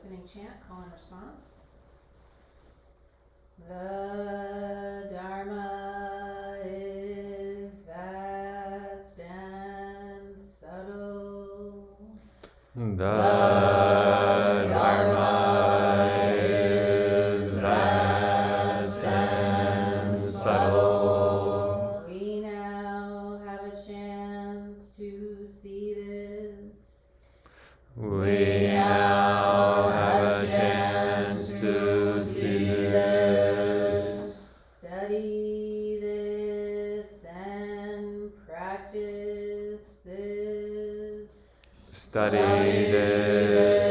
opening chant, call and response. The Dharma is vast and subtle. The Dharma is vast and subtle. We now have a chance to see this. We now have a chance to see this. Study this and practice this. Study this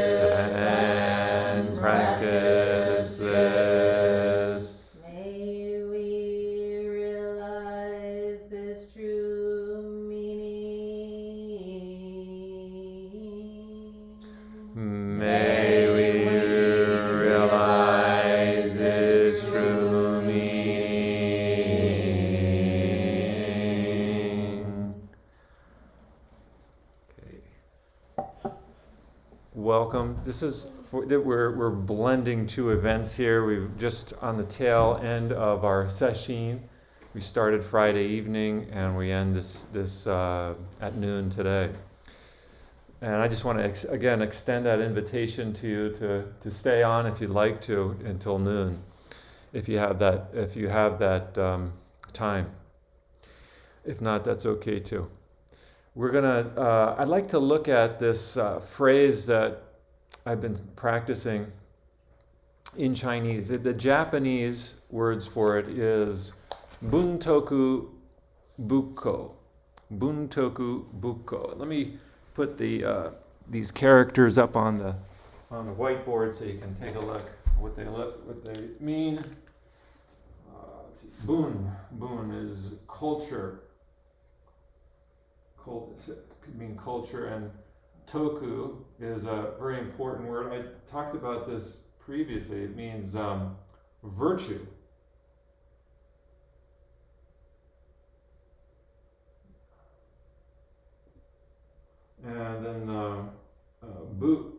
and practice this. May we realize this true meaning. May we realize its true meaning. Okay. Welcome. This is we're blending two events here. We've just on the tail end of our Sesshin. We started Friday evening and we end this at noon today. And I just want to again extend that invitation to you to stay on if you'd like to until noon, if you have that time. If not, that's okay too. We're gonna. I'd like to look at this phrase that I've been practicing in Chinese. The Japanese words for it is Bun Toku Bu Kou. Bun Toku Bu Kou. Let me put these characters up on the whiteboard so you can take a look what they mean. Let's see. Bun is culture. Could mean culture, and toku is a very important word. I talked about this previously. It means virtue. And then bu.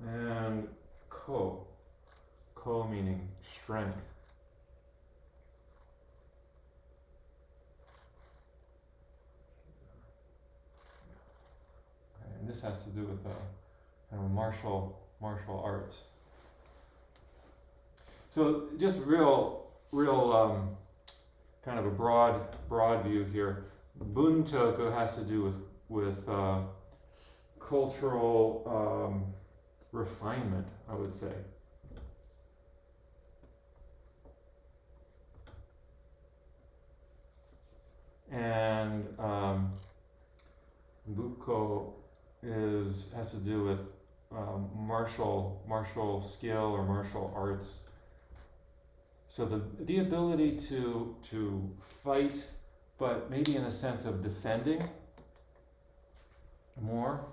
And ko. Ko meaning strength. Okay, and this has to do with kind of martial arts. So just real kind of a broad view here. Bun Toku has to do with cultural refinement, I would say. And Buko has to do with martial skill or martial arts. So the ability to fight, but maybe in a sense of defending more.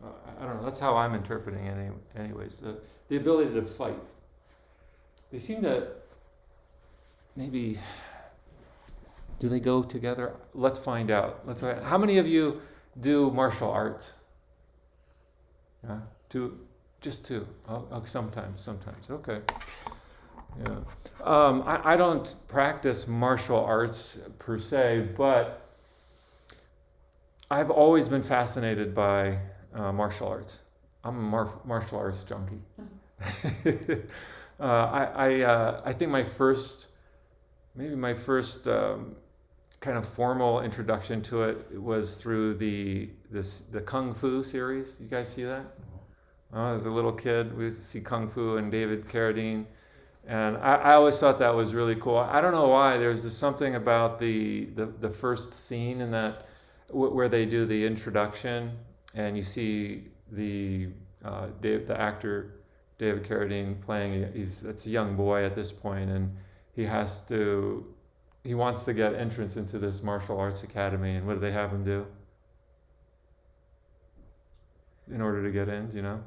I don't know. That's how I'm interpreting it. Anyways, the ability to fight. They seem to maybe. Do they go together? Let's find out. How many of you do martial arts? Just two. Oh, sometimes. Okay. Yeah. I don't practice martial arts per se, but I've always been fascinated by martial arts. I'm a martial arts junkie. I think my first kind of formal introduction to it was through the Kung Fu series. You guys see that? As a little kid, we used to see Kung Fu and David Carradine. And I always thought that was really cool. I don't know why. There's just something about the first scene in that where they do the introduction, and you see the actor David Carradine playing. It's a young boy at this point, and he wants to get entrance into this martial arts academy. And what do they have him do in order to get in? Do you know?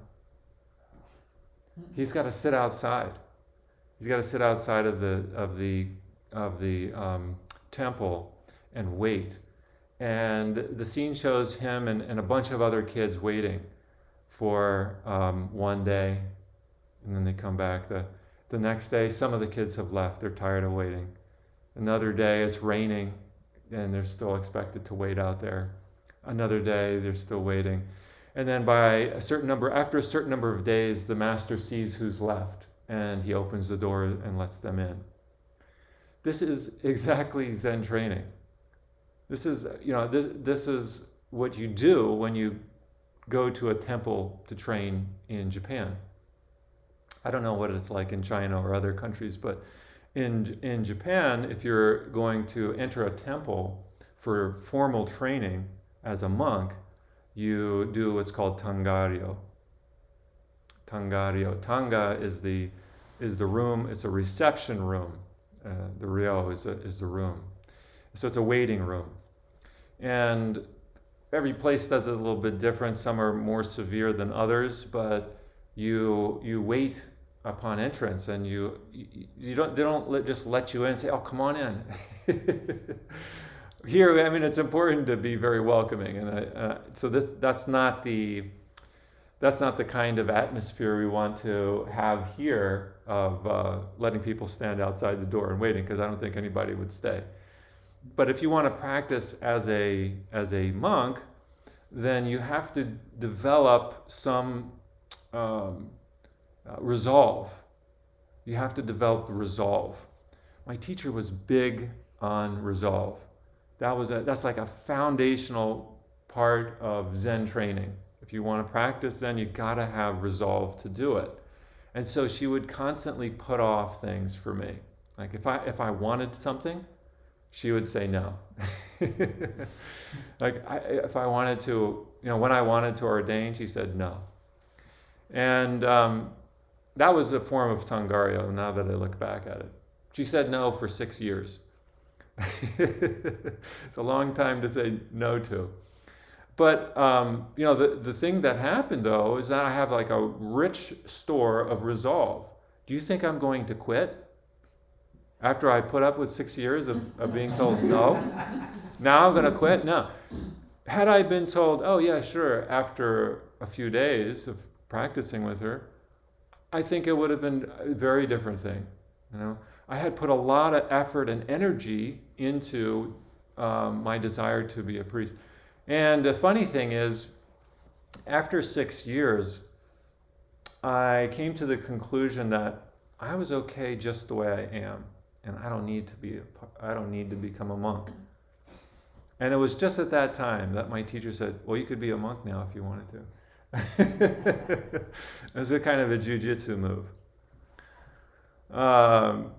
He's got to sit outside. He's got to sit outside of the temple and wait. And the scene shows him and a bunch of other kids waiting for one day, and then they come back. The next day, some of the kids have left. They're tired of waiting. Another day, it's raining, and they're still expected to wait out there. Another day, they're still waiting. And then after a certain number of days, the master sees who's left, and he opens the door and lets them in. This is exactly Zen training. This is what you do when you go to a temple to train in Japan. I don't know what it's like in China or other countries, but in Japan, if you're going to enter a temple for formal training as a monk, you do what's called tangaryo. Tanga is the room. It's a reception room. The ryo is the room. So it's a waiting room. And every place does it a little bit different. Some are more severe than others, but you wait upon entrance, and they don't just let you in and say, "Oh, come on in." Here, I mean, it's important to be very welcoming, and so that's not the kind of atmosphere we want to have here of letting people stand outside the door and waiting, because I don't think anybody would stay. But if you want to practice as a monk, then you have to develop some resolve. You have to develop resolve. My teacher was big on resolve. That's like a foundational part of Zen training. If you want to practice Zen, you gotta have resolve to do it. And so she would constantly put off things for me. Like if I wanted something, she would say no. If I wanted to, when I wanted to ordain, she said no. And that was a form of tangaryo, now that I look back at it. She said no for 6 years. It's a long time to say no to. But, the thing that happened, though, is that I have like a rich store of resolve. Do you think I'm going to quit? After I put up with 6 years of being told no, now I'm going to quit? No. Had I been told, oh yeah, sure, after a few days of practicing with her, I think it would have been a very different thing. I had put a lot of effort and energy into my desire to be a priest. And the funny thing is, after 6 years, I came to the conclusion that I was okay just the way I am. And I don't need to become a monk. And it was just at that time that my teacher said, well, you could be a monk now if you wanted to. It was a kind of a jujitsu move.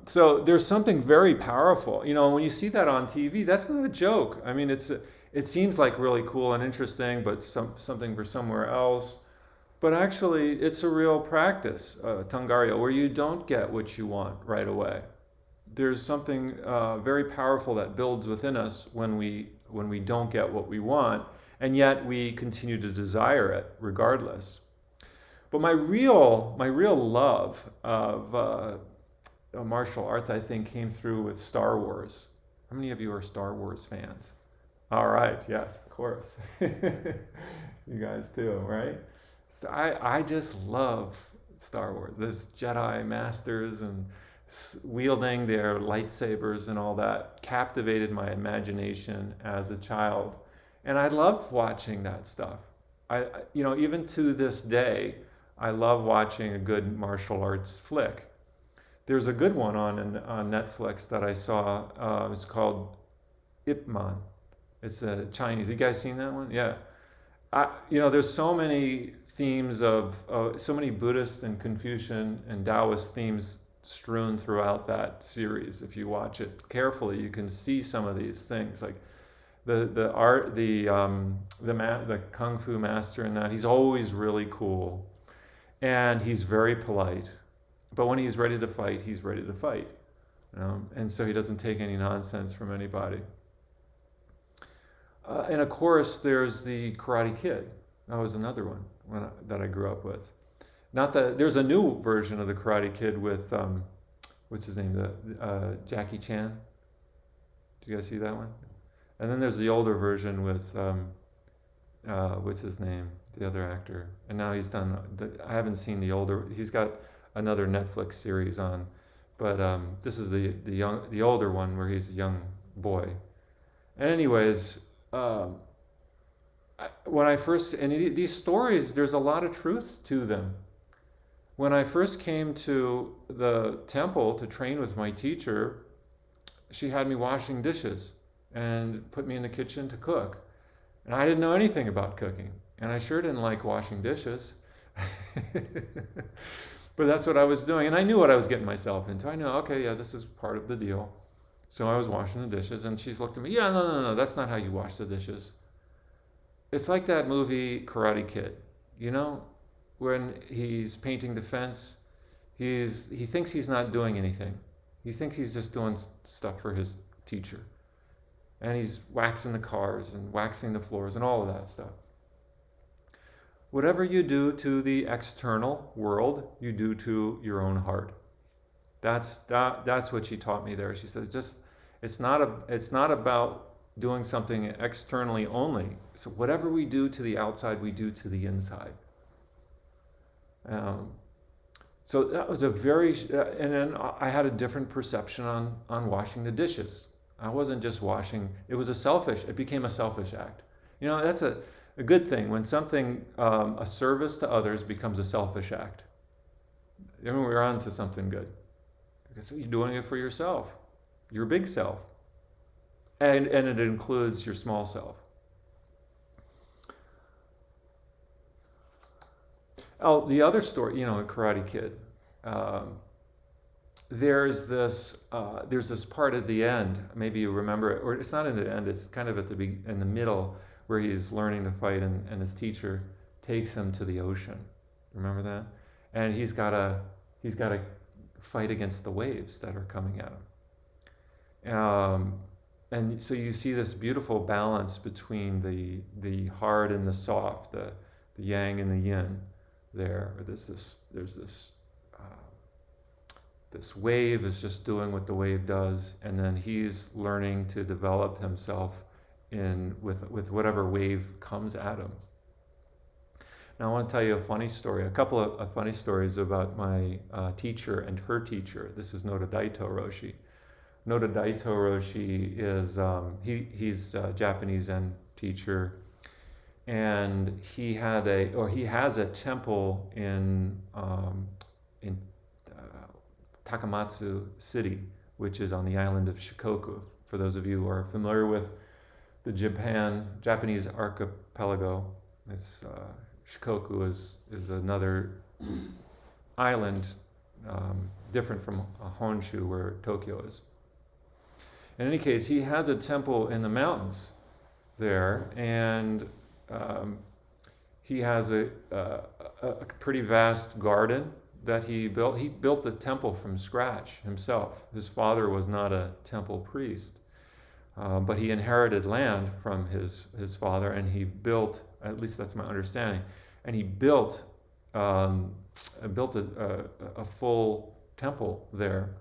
So there's something very powerful. When you see that on TV, that's not a joke. I mean, it seems like really cool and interesting, but something for somewhere else. But actually, it's a real practice, tangaryo, where you don't get what you want right away. There's something very powerful that builds within us when we don't get what we want, and yet we continue to desire it regardless. But my real love of martial arts, I think, came through with Star Wars. How many of you are Star Wars fans? All right, yes, of course. You guys too, right? So I just love Star Wars. There's Jedi masters and wielding their lightsabers and all that captivated my imagination as a child. And I love watching that stuff. Even to this day, I love watching a good martial arts flick. There's a good one on Netflix that I saw. It's called Ip Man. It's a Chinese. You guys seen that one? Yeah. There's so many themes of so many Buddhist and Confucian and Taoist themes strewn throughout that series. If you watch it carefully, you can see some of these things, like the art, the kung fu master in that. He's always really cool, and he's very polite. But when he's ready to fight, he's ready to fight. And so he doesn't take any nonsense from anybody. And of course, there's the Karate Kid. That was another one that I grew up with. Not that there's a new version of the Karate Kid with what's his name? Jackie Chan. Did you guys see that one? And then there's the older version with what's his name? The other actor. And now he's done. I haven't seen the older. He's got another Netflix series on, but this is the older one where he's a young boy. And anyways, when I first and these stories, there's a lot of truth to them. When I first came to the temple to train with my teacher, she had me washing dishes and put me in the kitchen to cook. And I didn't know anything about cooking. And I sure didn't like washing dishes. But that's what I was doing. And I knew what I was getting myself into. I knew, okay, yeah, this is part of the deal. So I was washing the dishes. And she's looked at me, yeah, no, that's not how you wash the dishes. It's like that movie Karate Kid, you know, when he's painting the fence, he thinks he's not doing anything. He thinks he's just doing stuff for his teacher. And he's waxing the cars and waxing the floors and all of that stuff. Whatever you do to the external world, you do to your own heart. That's what she taught me there. She said, it's not about doing something externally only. So whatever we do to the outside, we do to the inside. So that was and then I had a different perception on washing the dishes. I wasn't just washing, it became a selfish act. You know, that's a good thing when something, a service to others becomes a selfish act. I mean, we're on to something good. So you're doing it for yourself, your big self. And it includes your small self. Oh, the other story, you know, Karate Kid. There's this part at the end. Maybe you remember it, or it's not in the end. It's kind of in the middle where he's learning to fight, and his teacher takes him to the ocean. Remember that? And he's got to fight against the waves that are coming at him. And so you see this beautiful balance between the hard and the soft, the yang and the yin. There's this wave is just doing what the wave does, and then he's learning to develop himself with whatever wave comes at him. Now I want to tell you a couple of funny stories about my teacher and her teacher. This is Noda Daito Roshi. Noda Daito Roshi is he's a Japanese Zen teacher, and he has a temple in Takamatsu City, which is on the island of Shikoku. For those of you who are familiar with the Japanese archipelago, Shikoku is another island different from Honshu, where Tokyo is. In any case, he has a temple in the mountains there, and he has a pretty vast garden that he built. He built the temple from scratch himself. His father was not a temple priest, but he inherited land from his father, and he built, at least that's my understanding, and he built a full temple there.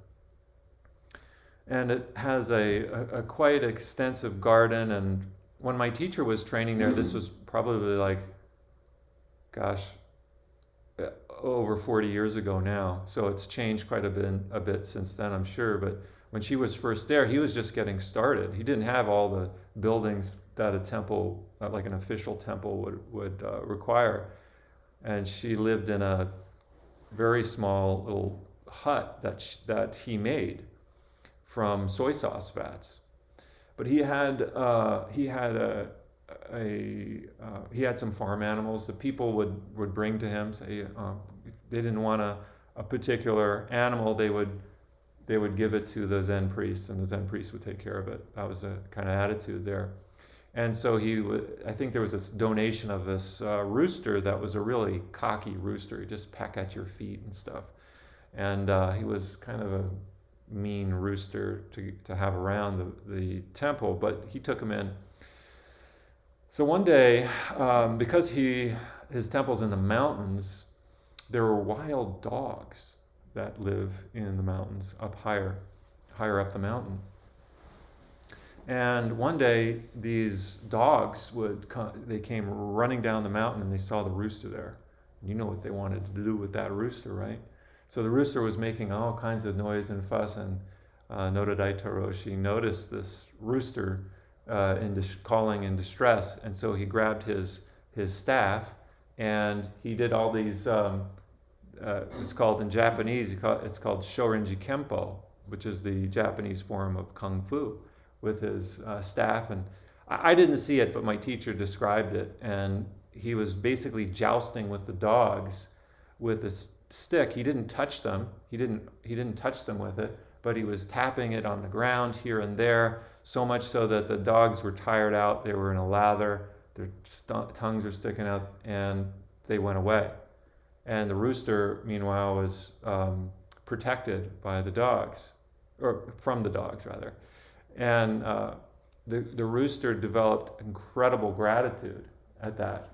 And it has a quite extensive garden. And when my teacher was training there, this was probably like, over 40 years ago now. So it's changed quite a bit since then, I'm sure. But when she was first there, he was just getting started. He didn't have all the buildings that a temple, like an official temple, would require. And she lived in a very small little hut that he made from soy sauce vats. But he had some farm animals that people would bring to him. Say if they didn't want a particular animal, they would give it to the Zen priest, and the Zen priest would take care of it. That was a kind of attitude there. And so I think there was this donation of this rooster that was a really cocky rooster. He'd just peck at your feet and stuff. And he was kind of a mean rooster to have around the temple, but he took him in. So one day, because his temple's in the mountains, there were wild dogs that live in the mountains up higher up the mountain. And one day, these dogs they came running down the mountain and they saw the rooster there. You know what they wanted to do with that rooster, right? So the rooster was making all kinds of noise and fuss, and Nodadai Toroshi noticed this rooster calling in distress, and so he grabbed his staff, and he did all these, it's called in Japanese, it's called Shorinji Kempo, which is the Japanese form of Kung Fu, with his staff. And I didn't see it, but my teacher described it, and he was basically jousting with the dogs with a stick. He didn't touch them. He didn't touch them with it, but he was tapping it on the ground here and there, so much so that the dogs were tired out. They were in a lather. Their tongues were sticking out, and they went away. And the rooster, meanwhile, was protected by the dogs, or from the dogs, rather. And the rooster developed incredible gratitude at that.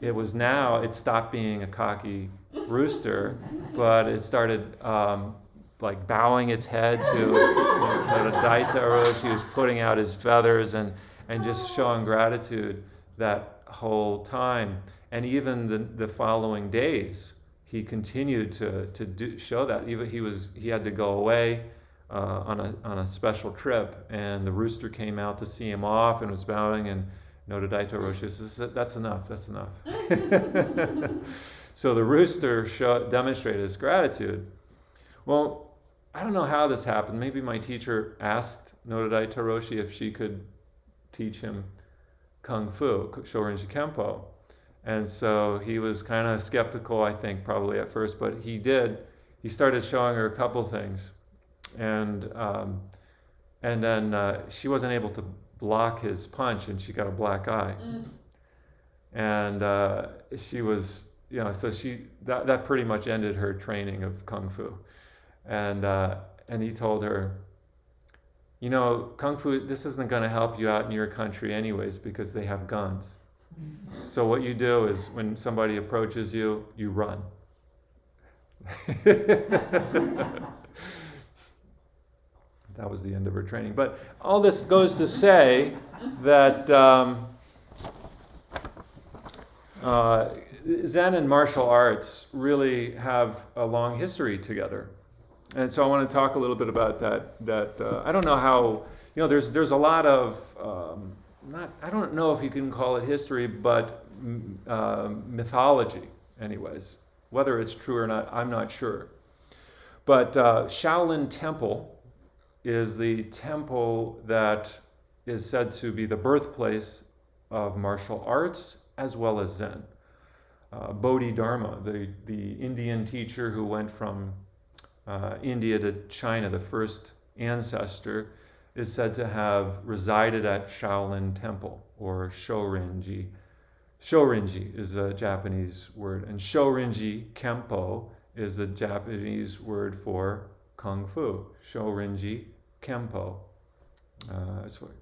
It stopped being a cocky rooster, but it started like bowing its head to Daitaro. She was putting out his feathers and just showing gratitude that whole time. And even the following days, he continued to show that. Even he had to go away on a special trip, and the rooster came out to see him off and was bowing, and Nodadai Toroshi says, "That's enough. That's enough." So the rooster demonstrated his gratitude. Well, I don't know how this happened. Maybe my teacher asked Nodadai Toroshi if she could teach him Kung Fu, Shorinji Kempo. And so he was kind of skeptical, I think, probably at first, but he did. He started showing her a couple things. And then she wasn't able to block his punch, and she got a black eye. And she was, so that pretty much ended her training of Kung Fu. And he told her, Kung Fu, this isn't going to help you out in your country anyways, because they have guns. So what you do is when somebody approaches you, you run. That was the end of her training. But all this goes to say that Zen and martial arts really have a long history together. And so I want to talk a little bit about that. I don't know how, there's a lot of, I don't know if you can call it history, but mythology anyways. Whether it's true or not, I'm not sure. But Shaolin Temple is the temple that is said to be the birthplace of martial arts as well as Zen. Bodhidharma, the Indian teacher who went from India to China, the first ancestor, is said to have resided at Shaolin Temple, or Shorinji. Shorinji is a Japanese word, and Shorinji Kempo is the Japanese word for Kung Fu. Shorinji Kempo.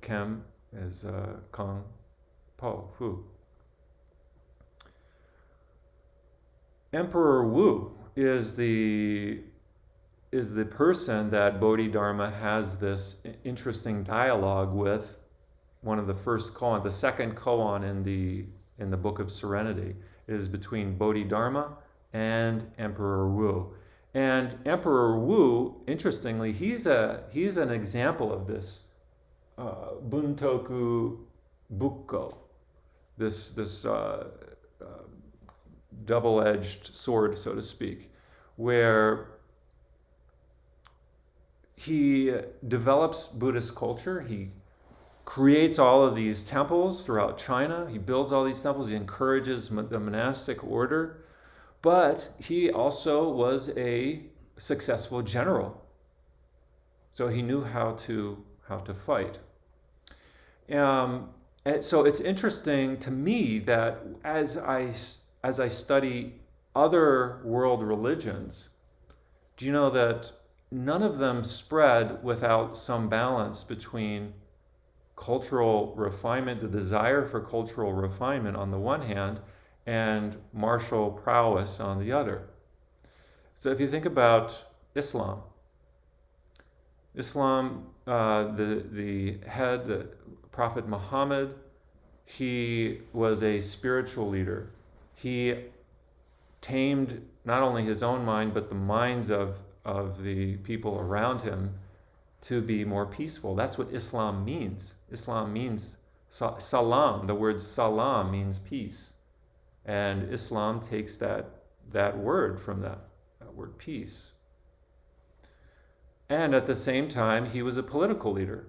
Kem is Kung Po Fu. Emperor Wu is the person that Bodhidharma has this interesting dialogue with. One of the first koan, the second koan in the Book of Serenity, is between Bodhidharma and Emperor Wu. And Emperor Wu, interestingly, he's an example of this Bun Toku Bu Kou, this double-edged sword, so to speak, where he develops Buddhist culture. He creates all of these temples throughout China. He builds all these temples. He encourages the monastic order. But he also was a successful general. So he knew how to fight. And so it's interesting to me that as I study other world religions, do you know that none of them spread without some balance between cultural refinement, the desire for cultural refinement on the one hand, and martial prowess on the other. So if you think about Islam. Islam, the head, the Prophet Muhammad, he was a spiritual leader. He tamed not only his own mind, but the minds of the people around him to be more peaceful. That's what Islam means. Islam means salam. The word salam means peace. And Islam takes that word from that word peace. And at the same time, he was a political leader.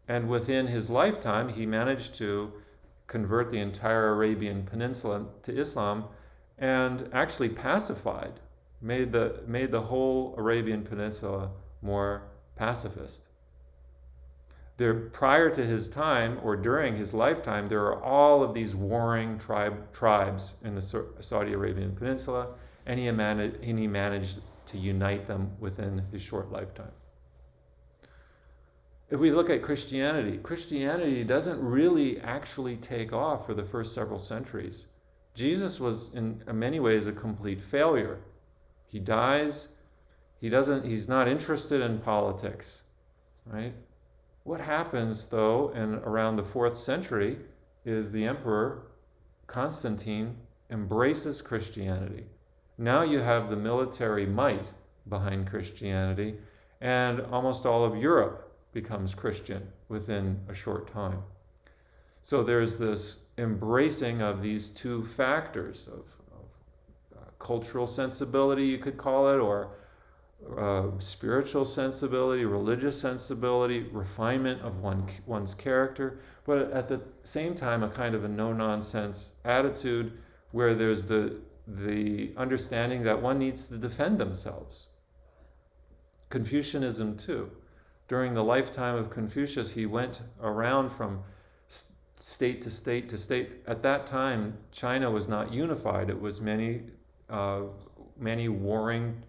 And within his lifetime, he managed to convert the entire Arabian Peninsula to Islam and actually pacified, made the whole Arabian Peninsula more pacifist. Prior to his time, or during his lifetime, there are all of these warring tribes in the Saudi Arabian Peninsula, and he managed to unite them within his short lifetime. If we look at Christianity doesn't really actually take off for the first several centuries. Jesus was in many ways a complete failure. He dies, he's not interested in politics, right? What happens though around the 4th century is the emperor Constantine embraces Christianity. Now you have the military might behind Christianity, and almost all of Europe becomes Christian within a short time. So there's this embracing of these two factors of cultural sensibility, you could call it, or spiritual sensibility, religious sensibility, refinement of one's character, but at the same time a kind of a no-nonsense attitude where there's the understanding that one needs to defend themselves. Confucianism too. During the lifetime of Confucius, he went around from state to state to state. At that time, China was not unified. It was many warring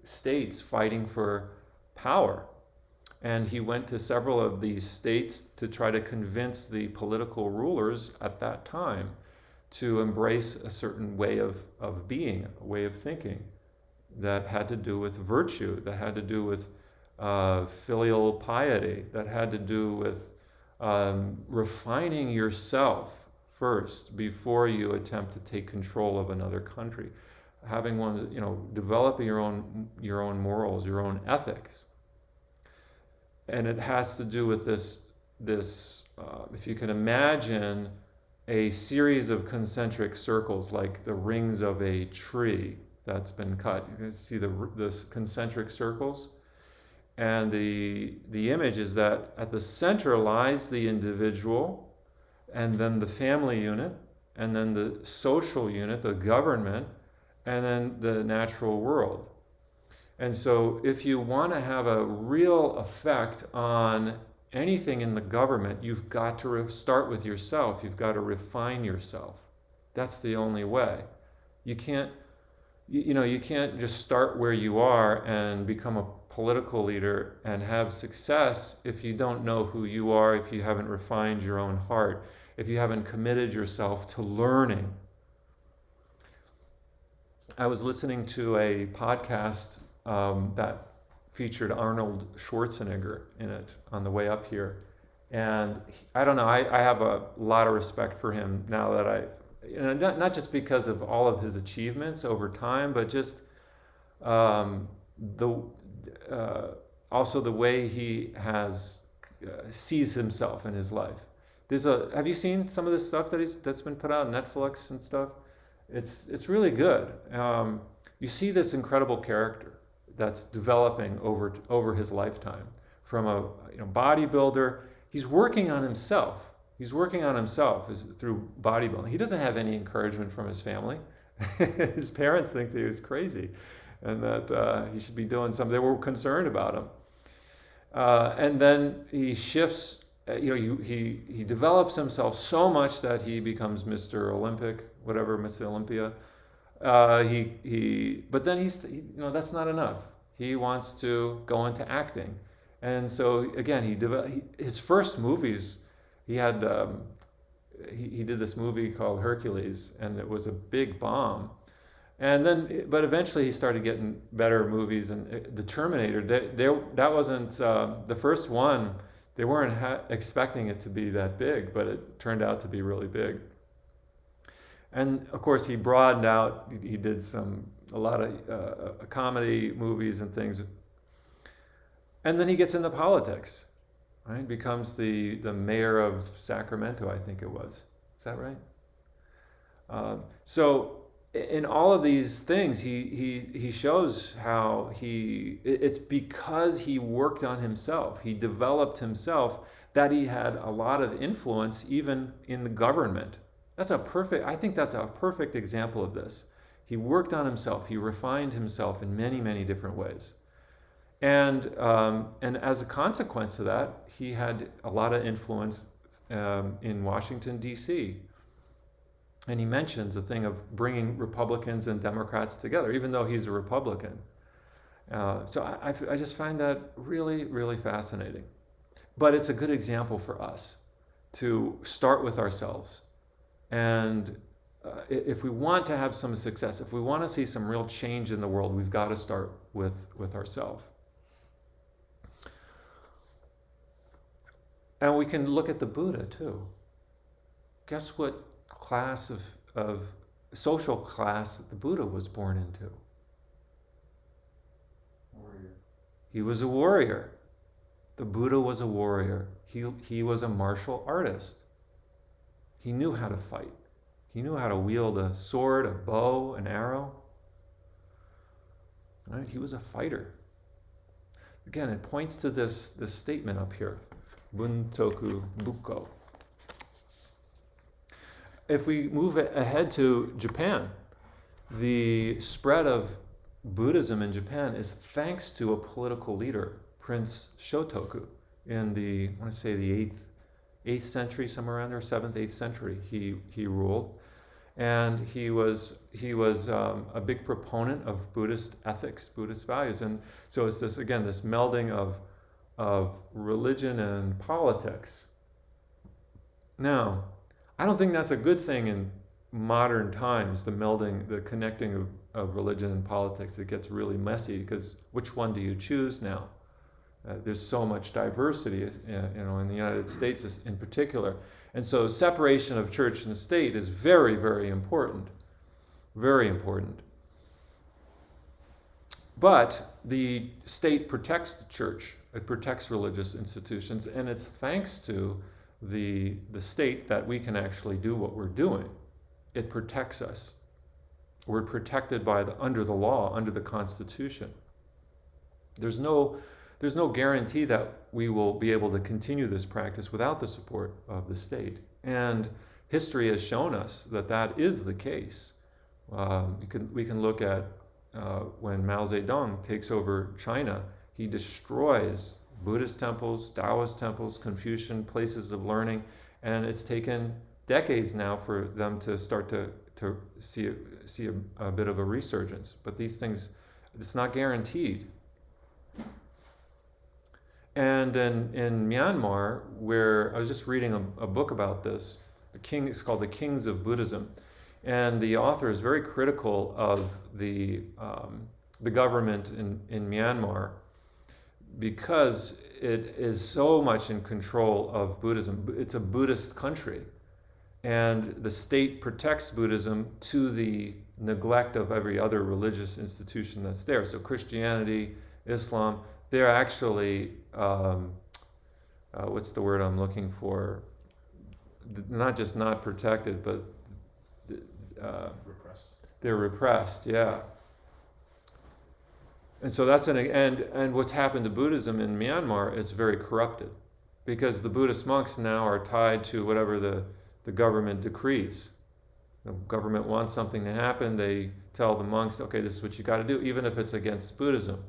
states fighting for power. And he went to several of these states to try to convince the political rulers at that time to embrace a certain way of being, a way of thinking that had to do with virtue, that had to do with filial piety, that had to do with refining yourself first before you attempt to take control of another country. Having developing your own morals, your own ethics. And it has to do with this if you can imagine a series of concentric circles like the rings of a tree that's been cut. You can see the concentric circles. And the image is that at the center lies the individual, and then the family unit, and then the social unit, the government, and then the natural world. And so if you want to have a real effect on anything in the government, you've got to start with yourself. You've got to refine yourself. That's the only way. You can't just start where you are and become a political leader and have success if you don't know who you are, if you haven't refined your own heart, if you haven't committed yourself to learning. I was listening to a podcast that featured Arnold Schwarzenegger in it on the way up here. And I don't know, I have a lot of respect for him now that not just because of all of his achievements over time, but just also the way he sees himself in his life. Have you seen some of this stuff that's been put out on Netflix and stuff? It's really good. You see this incredible character that's developing over his lifetime. From a bodybuilder, he's working on himself. He's working on himself through bodybuilding. He doesn't have any encouragement from his family. His parents think that he was crazy and that he should be doing something. They were concerned about him. And then he shifts, he develops himself so much that he becomes Mr. Olympic, whatever, Mr. Olympia. But then that's not enough. He wants to go into acting. And so again, his first movies, he did this movie called Hercules, and it was a big bomb. And then, but eventually he started getting better movies, and the Terminator, that wasn't the first one. They weren't expecting it to be that big, but it turned out to be really big. And of course, he broadened out. He did a lot of comedy movies and things. And then he gets into politics, right? Becomes the mayor of Sacramento, I think it was. Is that right? So in all of these things, he shows how it's because he worked on himself. He developed himself that he had a lot of influence even in the government. I think that's a perfect example of this. He worked on himself. He refined himself in many, many different ways. And as a consequence of that, he had a lot of influence in Washington, D.C. And he mentions the thing of bringing Republicans and Democrats together, even though he's a Republican. So I just find that really, really fascinating. But it's a good example for us to start with ourselves. And if we want to have some success, if we want to see some real change in the world, we've got to start with ourselves. And we can look at the Buddha too. Guess what class of social class the Buddha was born into? Warrior. He was a warrior. The Buddha was a warrior. He was a martial artist. He knew how to fight. He knew how to wield a sword, a bow, an arrow. Right? He was a fighter. Again, it points to this statement up here, Bun Toku Bu Kou. If we move ahead to Japan, the spread of Buddhism in Japan is thanks to a political leader, Prince Shotoku, in the 8th century, somewhere around there, 7th, 8th century, he ruled. And he was a big proponent of Buddhist ethics, Buddhist values. And so it's this melding of religion and politics. Now, I don't think that's a good thing in modern times, the connecting of religion and politics. It gets really messy because which one do you choose now? There's so much diversity, in the United States in particular. And so separation of church and state is very, very important. Very important. But the state protects the church. It protects religious institutions, and it's thanks to the state that we can actually do what we're doing. It protects us. We're protected under the law, under the Constitution. There's no guarantee that we will be able to continue this practice without the support of the state. And history has shown us that is the case. We can look at when Mao Zedong takes over China, he destroys Buddhist temples, Taoist temples, Confucian places of learning, and it's taken decades now for them to start to see a bit of a resurgence. But these things, it's not guaranteed. And in Myanmar, where I was just reading a book about this, it's called The Kings of Buddhism, and the author is very critical of the government in Myanmar because it is so much in control of Buddhism. It's a Buddhist country, and the state protects Buddhism to the neglect of every other religious institution that's there. So Christianity, Islam, they're actually, what's the word I'm looking for? Not just not protected, but Repressed. They're repressed, yeah. And so that's and what's happened to Buddhism in Myanmar is very corrupted, because the Buddhist monks now are tied to whatever the government decrees. The government wants something to happen, they tell the monks, okay, this is what you got to do, even if it's against Buddhism.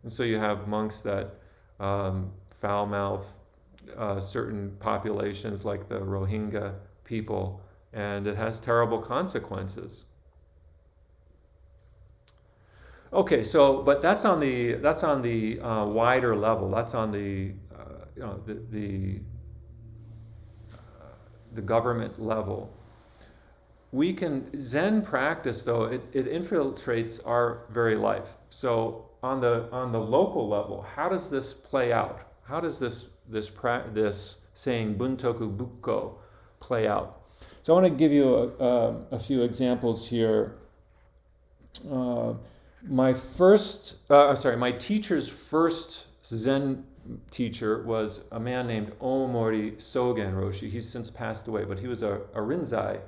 And so you have monks that foul-mouth certain populations like the Rohingya people, and it has terrible consequences. Okay, so but that's on the wider level. That's on the government level. we can, Zen practice though, it infiltrates our very life. So on the local level, how does this play out? How does this saying Bun Toku Bu Kou play out? So I want to give you a few examples here. My teacher's first Zen teacher was a man named Omori Sogen Roshi. He's since passed away, but he was a Rinzai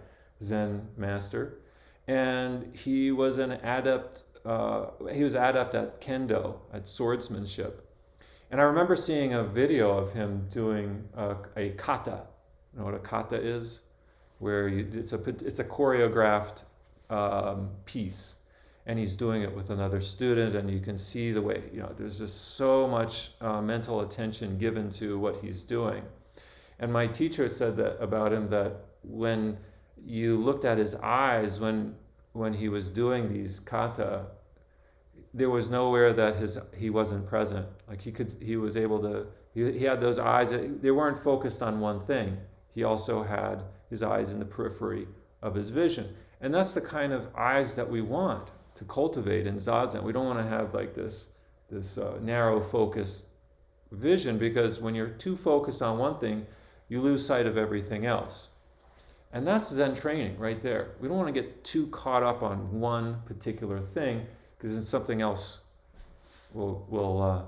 Zen master, and he was an adept. He was adept at kendo, at swordsmanship. And I remember seeing a video of him doing a kata. You know what a kata is? Where it's a choreographed piece, and he's doing it with another student, and you can see the way, there's just so much mental attention given to what he's doing. And my teacher said that about him, that when you looked at his eyes when he was doing these kata, there was nowhere that he wasn't present. Like he was able to, he had those eyes, they weren't focused on one thing. He also had his eyes in the periphery of his vision. And that's the kind of eyes that we want to cultivate in Zazen. We don't want to have like this narrow focused vision, because when you're too focused on one thing, you lose sight of everything else. And that's Zen training right there. We don't want to get too caught up on one particular thing, because then something else will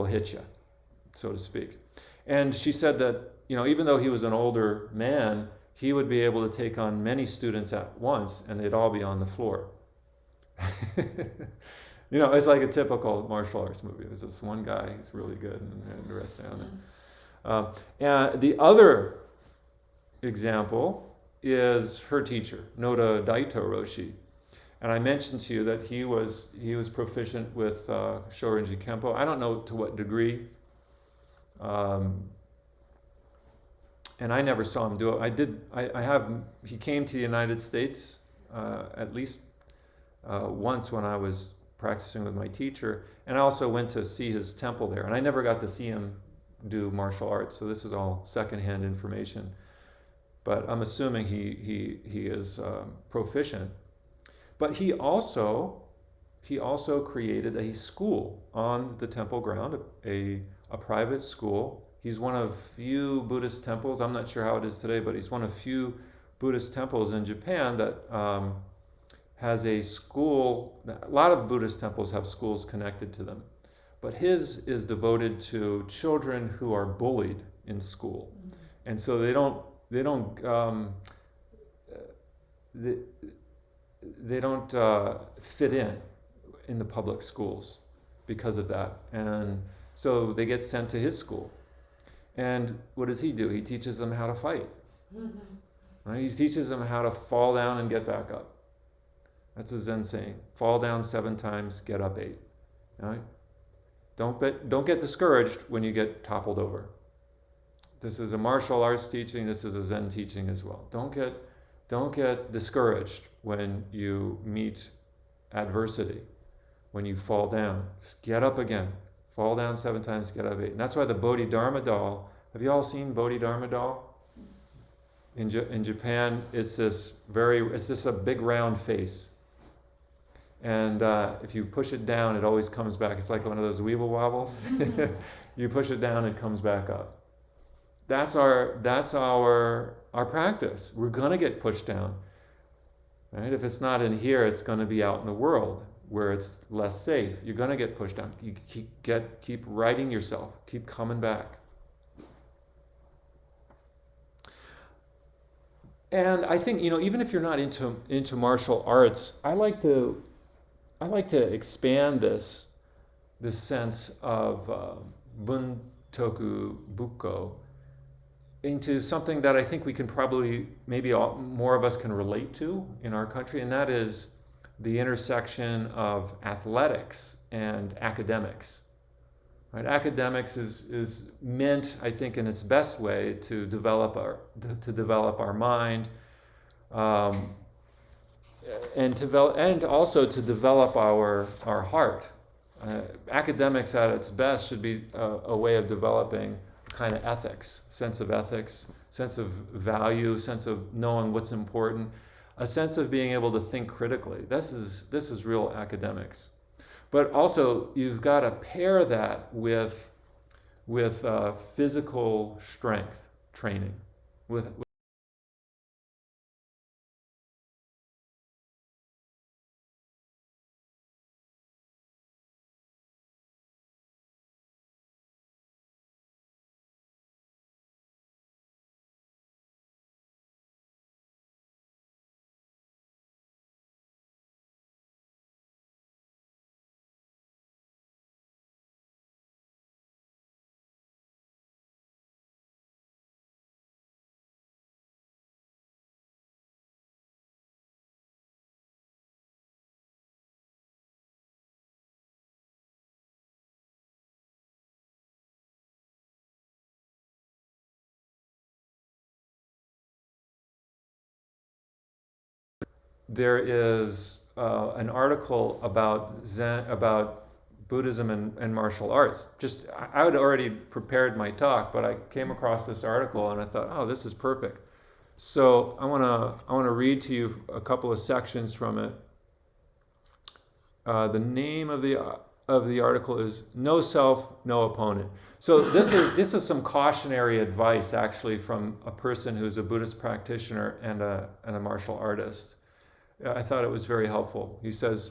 hit you, so to speak. And she said that, even though he was an older man, he would be able to take on many students at once, and they'd all be on the floor. It's like a typical martial arts movie. There's this one guy who's really good, and the rest down there. And the other example is her teacher, Noda Daito Roshi. And I mentioned to you that he was proficient with Shorinji Kempo. I don't know to what degree. And I never saw him do it. He came to the United States at least once when I was practicing with my teacher, and I also went to see his temple there. And I never got to see him do martial arts, so this is all secondhand information. But I'm assuming he is proficient. But he also created a school on the temple ground, a private school. He's one of few Buddhist temples, I'm not sure how it is today, but he's one of few Buddhist temples in Japan that has a school. A lot of Buddhist temples have schools connected to them, but his is devoted to children who are bullied in school. And so they don't fit in the public schools because of that. And so they get sent to his school. And what does he do? He teaches them how to fight. Right? He teaches them how to fall down and get back up. That's a Zen saying. Fall down 7 times, get up 8. Right? Don't get discouraged when you get toppled over. This is a martial arts teaching. This is a Zen teaching as well. Don't get discouraged when you meet adversity, when you fall down. Just get up again. Fall down 7 times, get up 8. And that's why the Bodhidharma doll, have you all seen Bodhidharma doll? In Japan, it's just a big round face. And if you push it down, it always comes back. It's like one of those weeble wobbles. You push it down, it comes back up. That's our practice. We're gonna get pushed down. Right? If it's not in here, it's gonna be out in the world where it's less safe. You're gonna get pushed down. You keep righting yourself. Keep coming back. And I think, even if you're not into martial arts, I like to expand this sense of Bun Toku Bu Kou into something that I think we can probably, more of us can relate to in our country, and that is the intersection of athletics and academics. Right? Academics is meant, I think, in its best way to develop our mind, and also to develop our heart. Academics at its best should be a way of developing kind of ethics, sense of value, sense of knowing what's important. a sense of being able to think critically. This is real academics. But also, you've got to pair that with physical strength training. There is an article about Zen, about Buddhism and martial arts. Just I had already prepared my talk, but I came across this article and I thought, oh, this is perfect. So I wanna read to you a couple of sections from it. The name of the article is "No Self, No Opponent." So this is some cautionary advice actually from a person who's a Buddhist practitioner and a martial artist. I thought it was very helpful. He says,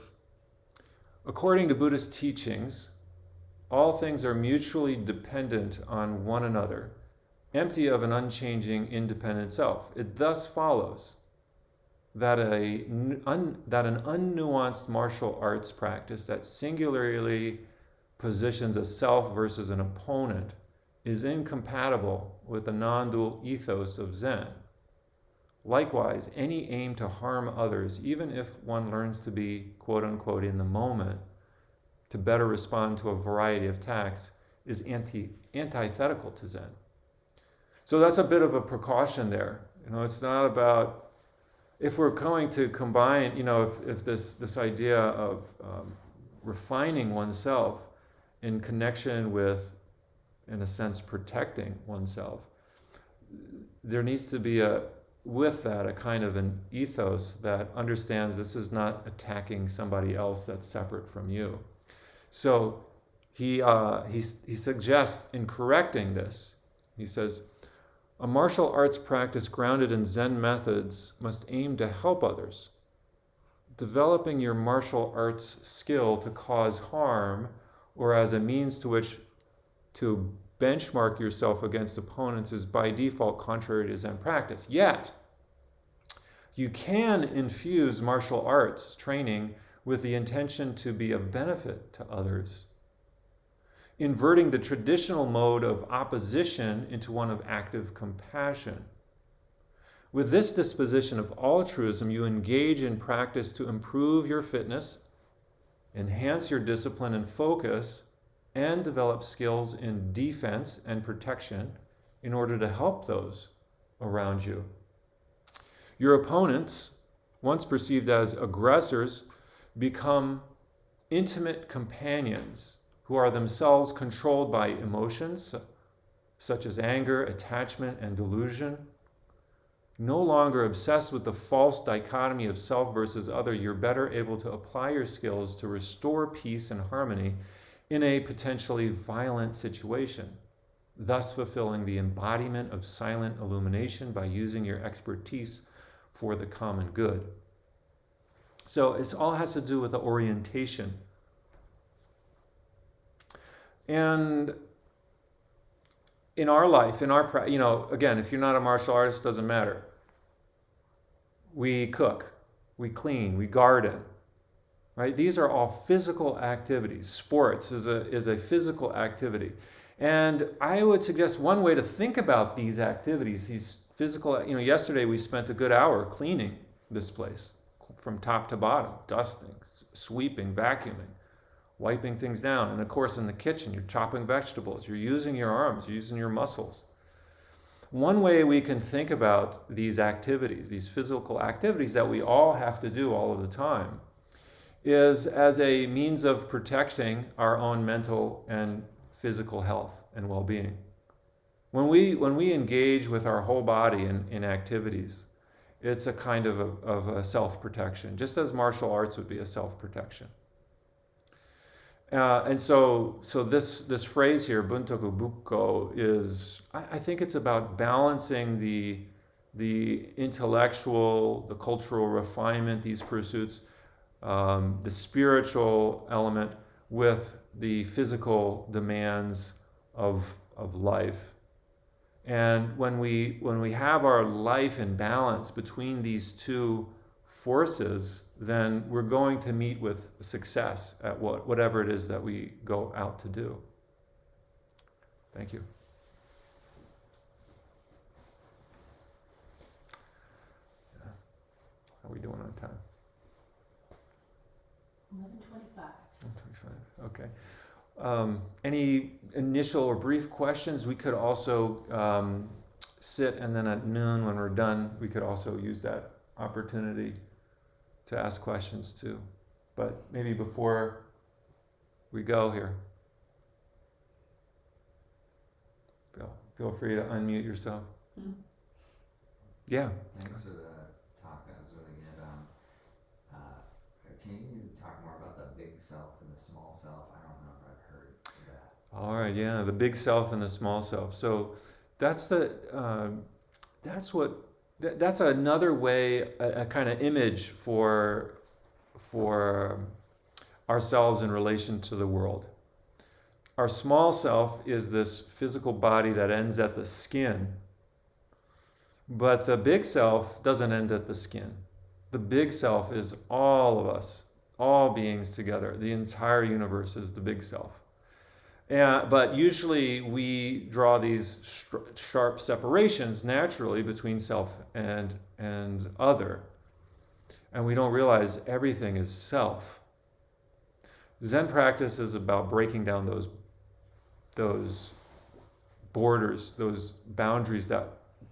according to Buddhist teachings, all things are mutually dependent on one another, empty of an unchanging, independent self. It thus follows that an unnuanced martial arts practice that singularly positions a self versus an opponent is incompatible with the non-dual ethos of Zen. Likewise, any aim to harm others, even if one learns to be, quote unquote, in the moment, to better respond to a variety of attacks, is antithetical to Zen. So that's a bit of a precaution there. It's not about, if we're going to combine, if this idea of refining oneself in connection with, in a sense, protecting oneself, there needs to be with that a kind of an ethos that understands this is not attacking somebody else that's separate from you. So he suggests in correcting this, he says, a martial arts practice grounded in Zen methods must aim to help others. Developing your martial arts skill to cause harm or as a means to which to benchmark yourself against opponents is by default contrary to Zen practice. Yet, you can infuse martial arts training with the intention to be of benefit to others, inverting the traditional mode of opposition into one of active compassion. With this disposition of altruism, you engage in practice to improve your fitness, enhance your discipline and focus, and develop skills in defense and protection in order to help those around you. Your opponents, once perceived as aggressors, become intimate companions who are themselves controlled by emotions such as anger, attachment, and delusion. No longer obsessed with the false dichotomy of self versus other, you're better able to apply your skills to restore peace and harmony in a potentially violent situation, thus fulfilling the embodiment of silent illumination by using your expertise for the common good. So this all has to do with the orientation. And in our life, again, if you're not a martial artist, it doesn't matter. We cook, we clean, we garden, right? These are all physical activities. Sports is a physical activity. And I would suggest one way to think about these activities, these physical, yesterday we spent a good hour cleaning this place from top to bottom, dusting, sweeping, vacuuming, wiping things down. And of course, in the kitchen, you're chopping vegetables, you're using your arms, you're using your muscles. One way we can think about these activities, these physical activities that we all have to do all of the time, is as a means of protecting our own mental and physical health and well-being. When we engage with our whole body in activities, It's a kind of a self-protection, just as martial arts would be a self-protection. And so this phrase here, Bun Toku Bu Kou, is, I think it's about balancing the intellectual, the cultural refinement, these pursuits, the spiritual element with the physical demands of life. And when we have our life in balance between these two forces, then we're going to meet with success at whatever it is that we go out to do. Thank you. How are we doing on time? 11:25. Okay. Any initial or brief questions? We could also sit, and then at noon when we're done, we could also use that opportunity to ask questions too. But maybe before we go here, feel free to unmute yourself. Mm-hmm. Yeah. Thanks for the talk. That was really good. Can you talk more about the big self and the small self? I don't know if I've heard that. All right. Yeah, the big self and the small self. So that's that's another way, a kind of image for ourselves in relation to the world. Our small self is this physical body that ends at the skin, but the big self doesn't end at the skin. The big self is all of us, all beings together. The entire universe is the big self. But usually we draw these sharp separations naturally between self and other. And we don't realize everything is self. Zen practice is about breaking down those borders, those boundaries that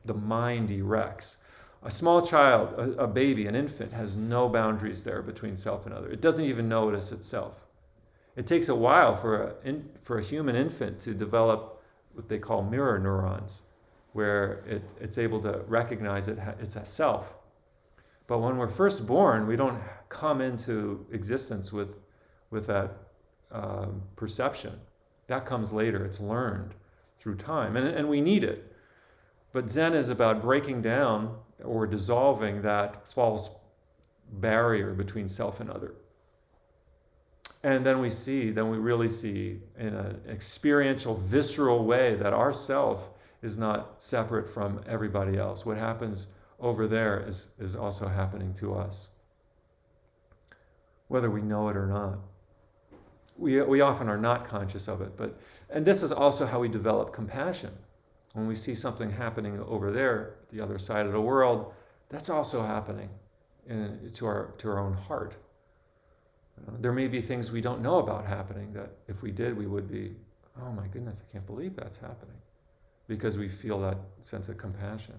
the mind erects. A small child, a baby, an infant, has no boundaries there between self and other. It doesn't even notice itself. It takes a while for a human infant to develop what they call mirror neurons, where it's able to recognize it's a self. But when we're first born, we don't come into existence with that perception. That comes later. It's learned through time, and we need it. But Zen is about breaking down or dissolving that false barrier between self and other. And then we really see in an experiential, visceral way that our self is not separate from everybody else. What happens over there is also happening to us, whether we know it or not. We often are not conscious of it, and this is also how we develop compassion. When we see something happening over there, the other side of the world, that's also happening to our own heart. There may be things we don't know about happening that if we did, we would be, oh my goodness, I can't believe that's happening, because we feel that sense of compassion.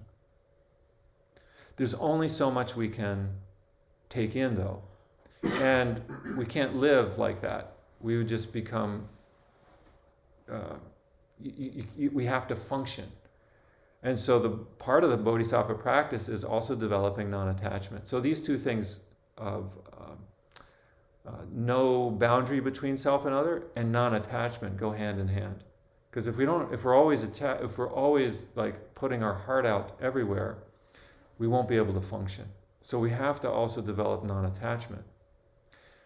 There's only so much we can take in, though, and we can't live like that. We would just become, we have to function. And so the part of the Bodhisattva practice is also developing non-attachment. So these two things of no boundary between self and other and non-attachment go hand in hand. Because if we're always like putting our heart out everywhere, we won't be able to function. So we have to also develop non-attachment.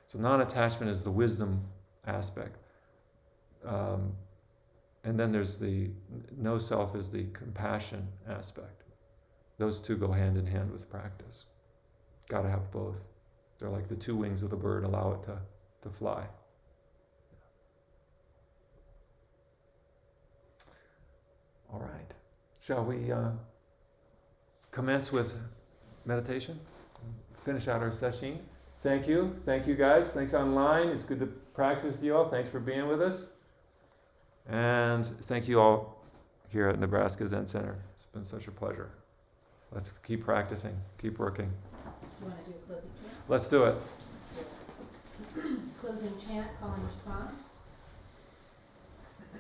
So non-attachment is the wisdom aspect. And then there's the no self is the compassion aspect. Those two go hand in hand with practice. Got to have both. They're like the two wings of the bird, allow it to fly. All right. Shall we commence with meditation? Finish out our session. Thank you. Thank you, guys. Thanks online. It's good to practice with you all. Thanks for being with us. And thank you all here at Nebraska Zen Center. It's been such a pleasure. Let's keep practicing, keep working. Do you want to do a closing chant? Let's do it. Let's do it. Closing chant, call and response.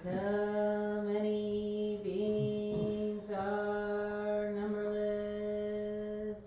The many beings are numberless.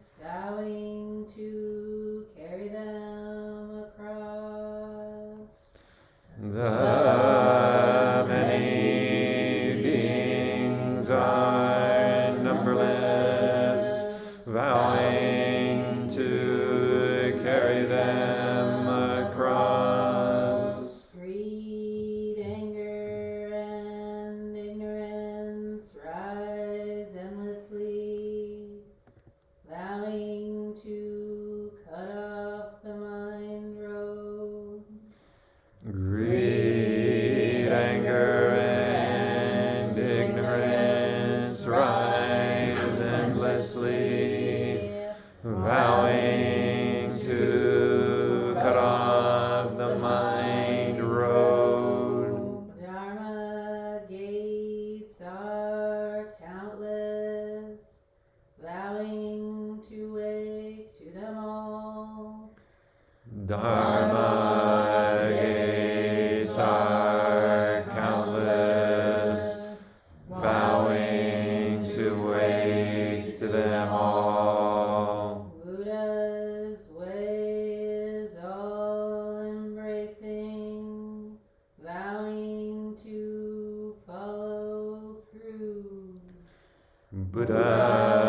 Dharma gates are countless, bowing to wake to them all. Buddha's way is all embracing, vowing to follow through. Buddha